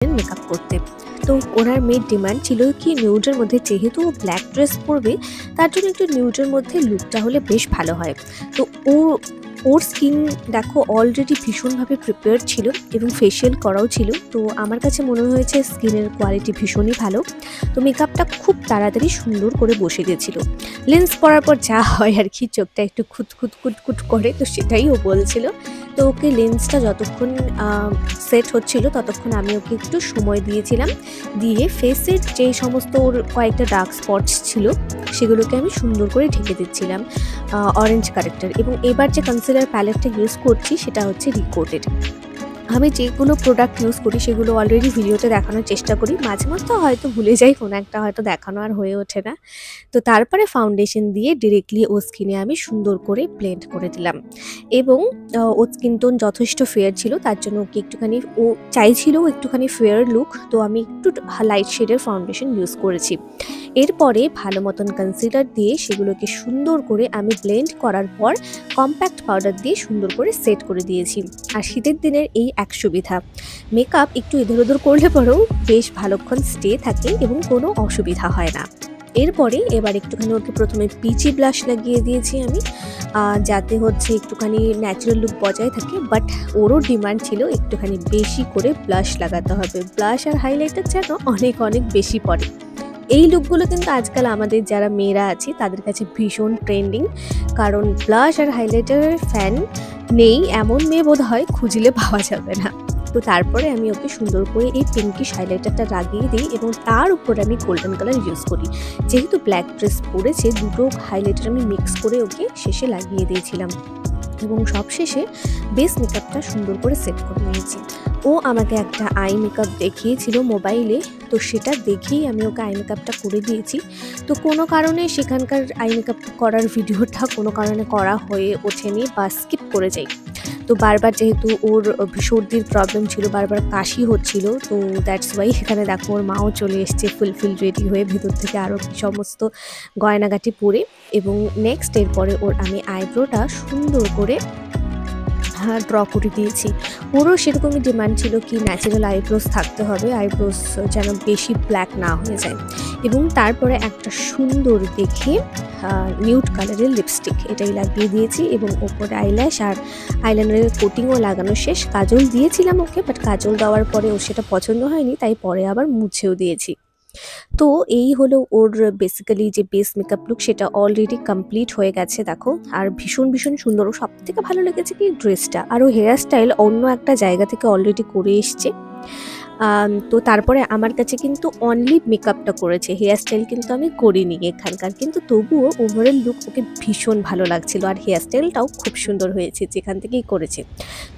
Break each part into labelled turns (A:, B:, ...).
A: Makeup করতে। তো ওনার main demand ছিল কি নিউডের মধ্যে, যেহেতু ও ব্ল্যাক ড্রেস পরবে তার জন্য একটু নিউডের মধ্যে লুকটা হলে বেশ ভালো হয়। তো ওর স্কিন দেখো অলরেডি ভীষণভাবে প্রিপেয়ার্ড ছিল এবং ফেশিয়াল করাও ছিল। তো আমার কাছে মনে হয়েছে স্কিনের কোয়ালিটি ভীষণই ভালো। তো মেকআপটা খুব তাড়াতাড়ি সুন্দর করে বসে গেছিলো। লেন্স পরার পর যা হয় আর কি, চোখটা একটু খুঁত করে, তো সেটাই ও বলছিল। তো ওকে লেন্সটা যতক্ষণ সেট হচ্ছিল ততক্ষণ আমি ওকে একটু সময় দিয়েছিলাম, দিয়ে ফেসের যে সমস্ত ওর কয়েকটা ডার্ক স্পটস ছিল সেগুলোকে আমি সুন্দর করে ঢেকে দিচ্ছিলাম অরেঞ্জ কারেক্টার। এবং এবার যে কনসিলার প্যালেটটা ইউজ করছি সেটা হচ্ছে রিকোটেড। আমি যেগুলো প্রোডাক্ট ইউজ করি সেগুলো অলরেডি ভিডিওতে দেখানোর চেষ্টা করি, মাঝে মধ্যে হয়তো ভুলে যাই, কোনো একটা হয়তো দেখানো আর হয়ে ওঠে না। তো তারপরে ফাউন্ডেশন দিয়ে ডিরেক্টলি ও স্কিনে আমি সুন্দর করে ব্লেন্ড করে দিলাম। এবং ওর স্কিন টোন যথেষ্ট ফেয়ার ছিল, তার জন্য ওকে একটুখানি ও চাইছিল একটুখানি ফেয়ার লুক, তো আমি একটু লাইট শেডের ফাউন্ডেশন ইউজ করেছি। এরপরে ভালো মতন কনসিলার দিয়ে সেগুলোকে সুন্দর করে আমি ব্লেন্ড করার পর কম্প্যাক্ট পাউডার দিয়ে সুন্দর করে সেট করে দিয়েছি। আর শীতের দিনের এই এক সুবিধা, মেকআপ একটু এধর ওধর করলে পরেও বেশ ভালোক্ষণ স্টে থাকে এবং কোনো অসুবিধা হয় না। এরপরে এবার একটুখানি ওকে প্রথমে পিচি ব্লাশ লাগিয়ে দিয়েছি আমি, যাতে হচ্ছে একটুখানি ন্যাচারাল লুক বজায় থাকে। বাট ওরও ডিমান্ড ছিল একটুখানি বেশি করে ব্লাশ লাগাতে হবে, ব্লাশ আর হাইলাইটার যেন অনেক অনেক বেশি পড়ে। এই লুকগুলো কিন্তু আজকাল আমাদের যারা মেয়েরা আছি তাদের কাছে ভীষণ ট্রেন্ডিং, কারণ ব্লাশ আর হাইলাইটারের ফ্যান নেই এমন মেয়ে বোধ হয় খুঁজলে পাওয়া যাবে না। তো তারপরে আমি ওকে সুন্দর করে এই পিঙ্কিশ হাইলাইটারটা লাগিয়ে দিই এবং তার উপরে আমি গোল্ডেন কালার ইউজ করি। যেহেতু ব্ল্যাক ড্রেস পরেছে, দুটো হাইলাইটার আমি মিক্স করে ওকে শেষে লাগিয়ে দিয়েছিলাম এবং সবশেষে বেস মেকআপটা সুন্দর করে সেট করে নিয়েছি। ও আমাকে একটা আই মেকআপ দেখিয়েছিল মোবাইলে, তো সেটা দেখেই আমি ওকে আই মেকআপটা করে দিয়েছি। তো কোনো কারণে সেখানকার আই মেকআপ করার ভিডিওটা কোনো কারণে করা হয়ে ওঠেনি বা স্কিপ করে যাই। তো বারবার যেহেতু ওর সর্দির প্রবলেম ছিল, বারবার কাশি হচ্ছিল, তো দ্যাটস ওয়াই এখানে দেখো ওর মাও চলে এসছে ফুলফিল রেডি হয়ে ভেতর থেকে আরও সমস্ত গয়নাগাটি পরে। এবং নেক্সট এরপরে ওর আমি আইব্রোটা সুন্দর করে ড্র করে দিয়েছি। ওরও সেরকমই ডিমান্ড ছিল কি ন্যাচারাল আইব্রোস থাকতে হবে, আইব্রোস যেন বেশি ব্ল্যাক না হয়ে যায়। এবং তারপরে একটা সুন্দর দেখে নিউড কালারের লিপস্টিক এটাই লাগিয়ে দিয়েছি এবং ওপরে আইল্যাশ আর আইলাইনারের কোটিংও লাগানো শেষ। কাজল দিয়েছিলাম ওকে, বাট কাজল দেওয়ার পরে ওর সেটা পছন্দ হয়নি, তাই পরে আবার মুছেও দিয়েছি। তো এই হলো ওর বেসিক্যালি যে বেস মেকআপ লুক, সেটা অলরেডি কমপ্লিট হয়ে গেছে দেখো। আর ভীষণ ভীষণ সুন্দর। ও সব থেকে ভালো লেগেছে কি ড্রেসটা, আর ও হেয়ার স্টাইল অন্য একটা জায়গা থেকে অলরেডি করে এসছে। তো তারপরে আমার কাছে কিন্তু অনলি মেকআপটা করেছে, হেয়ার স্টাইল কিন্তু আমি করিনি এখানকার, কিন্তু তবুও ওভারঅল লুক ওকে ভীষণ ভালো লাগছিল আর হেয়ার স্টাইলটাও খুব সুন্দর হয়েছে যেখান থেকেই করেছে।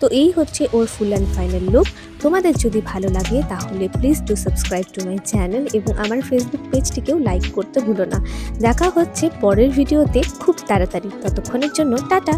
A: তো এই হচ্ছে ওর ফুল অ্যান্ড ফাইনাল লুক। তোমাদের যদি ভালো লাগে তাহলে please do subscribe to my channel এবং আমার ফেসবুক পেজটিকেও লাইক করতে ভুলো না। দেখা হচ্ছে পরের ভিডিওতে খুব তাড়াতাড়ি, ততক্ষণের জন্য টাটা।